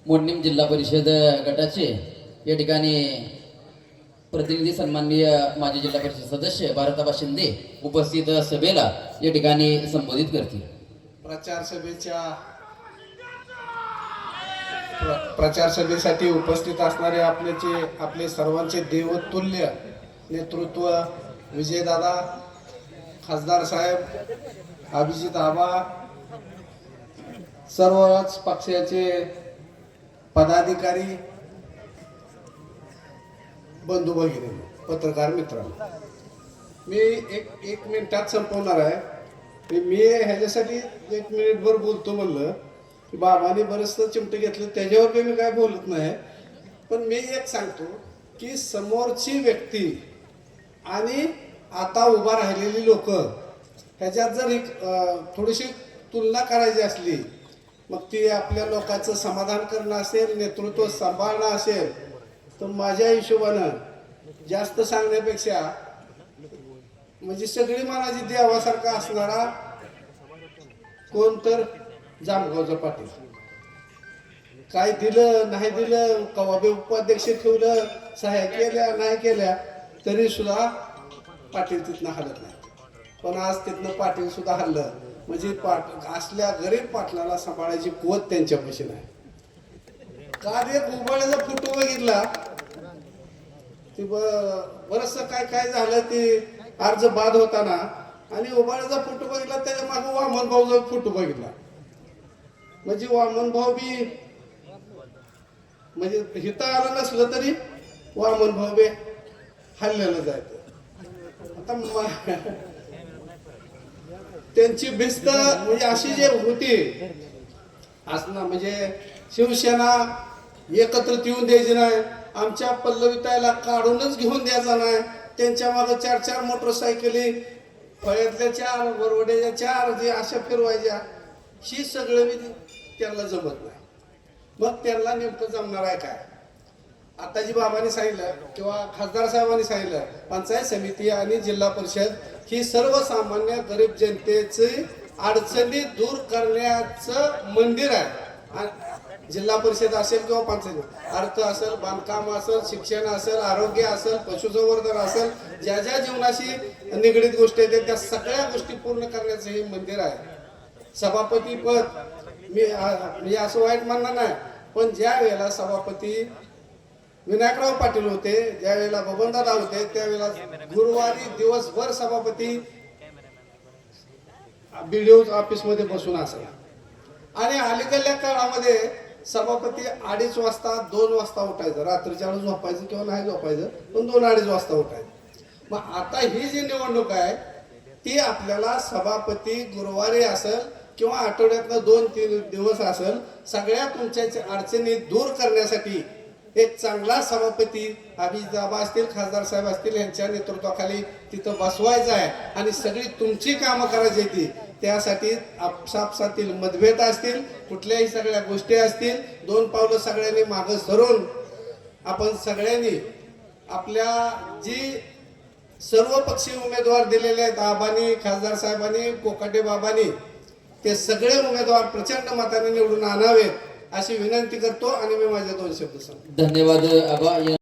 मोडणीम जिल्हा परिषद गटाचे या ठिकाणी प्रतिनिधी सन्माननीय माजी जिल्हा परिषद सदस्य भारताबा शिंदे उपस्थित सभेला या ठिकाणी संबोधित करतील। प्रचार सभेसाठी उपस्थित असणारे आपले सर्वांचे देवतुल्य नेतृत्व विजयदादा, खासदार साहेब, अभिजित आबा, सर्वच पक्षाचे पदाधिकारी, बंधू भगिनी, पत्रकार मित्रांनो, मी एक मिनिटात संपवणार आहे। मी ह्याच्यासाठी 1 मिनिटभर बोलतो म्हणलं की बाबांनी बरंचसं चिमटे घेतलं, त्याच्यावर मी काय बोलत नाही, पण मी एक सांगतो की समोरची व्यक्ती आणि आता उभा राहिलेली लोक ह्याच्यात जर थोडीशी तुलना करायची असली, मग ती आपल्या लोकांचं समाधान करणं असेल, नेतृत्व सांभाळणं असेल, तर माझ्या हिशोबानं जास्त सांगण्यापेक्षा म्हणजे सगळी मनाची देवासारखा असणारा कोण तर जामगावचा पाटील। काय दिलं नाही दिलं, कवा बी उपाध्यक्ष ठेवलं, सहाय्य केल्या नाही केल्या, तरी सुद्धा पाटील तिथनं हलत नाही। पण आज तिथनं पाटील सुद्धा हल्लं म्हणजे असल्या गरीब पाटलाला सांभाळायची कुवत त्यांच्यापाशी नाही। काल एक उबाळ्याचा फोटो बघितला, ती बरंच काय झालं, ती अर्ज बाद होताना आणि उबाळ्याचा फोटो बघितला, त्याच्या मागे वामन भाऊचा फोटो बघितला, म्हणजे वामन भाऊ बी म्हणजे हिता आलं नसलं तरी वामन भाऊ बी हल्ल्याला जायचं। आता त्यांची भिस्त म्हणजे अशी जे होती असणं, म्हणजे शिवसेना एकत्रित येऊन द्यायची नाही, आमच्या पल्लविताईला काढूनच घेऊन द्यायचा नाही, त्यांच्या मागे 4-4 मोटरसायकली, फळ्यातल्या 4, वरवड्याच्या 4 जे अशा फिरवायच्या, ही सगळं मी त्यांना जमत नाही। मग त्यांना नेमकं जमणार आहे काय? आता जी बाबांनी सांगितलं किंवा खासदार साहेबांनी सांगितलं, पंचायत समिती आणि जिल्हा परिषद ही सर्वसामान्य गरीब जनतेची अडचणी दूर करण्याचं मंदिर आहे। जिल्हा परिषद असेल किंवा पंचायत, अर्थ असेल, बांधकाम असेल, शिक्षण असेल, आरोग्य असेल, पशुसंवर्धन असेल, ज्या ज्या जीवनाशी निगडीत गोष्टी आहेत त्या सगळ्या गोष्टी पूर्ण करण्याचं हे मंदिर आहे। सभापती पद मी असं वाईट म्हणणार नाही, पण ज्या वेळेला सभापती विनायकराव पाटील होते, ज्या वेळेला बबनदादा होते, त्यावेळेला गुरुवारी दिवसभर सभापती बीडीओ ऑफिस मध्ये बसून असायला आणि अलीकडल्या काळामध्ये सभापती 2:30 वाजता 2 वाजता उठायचं, रात्रीच्या वेळेस झोपायचं किंवा नाही झोपायचं, पण 2-2:30 वाजता उठायचं। मग आता ही जी निवडणूक आहे ती आपल्याला सभापती गुरुवारी असेल किंवा आठवड्यातनं 2-3 दिवस असेल, सगळ्या तुमच्या अडचणी दूर करण्यासाठी एक चांगला सभापती अभिजित असतील, खासदार साहेब असतील, यांच्या नेतृत्वाखाली तिथं बसवायचं आहे आणि सगळी तुमची कामं करायची ती। त्यासाठी आपसापसातील मतभेद असतील, कुठल्याही सगळ्या गोष्टी असतील, 2 पावलं सगळ्यांनी मागं सरून आपण सगळ्यांनी आपल्या जी सर्व पक्षीय उमेदवार दिलेले आहेत, आबांनी, खासदार साहेबांनी, कोकाटे बाबांनी, ते सगळे उमेदवार प्रचंड मताने निवडून आणावेत अशी विनंती करतो आणि मी माझे 2 शब्द सांगतो। धन्यवाद आबा।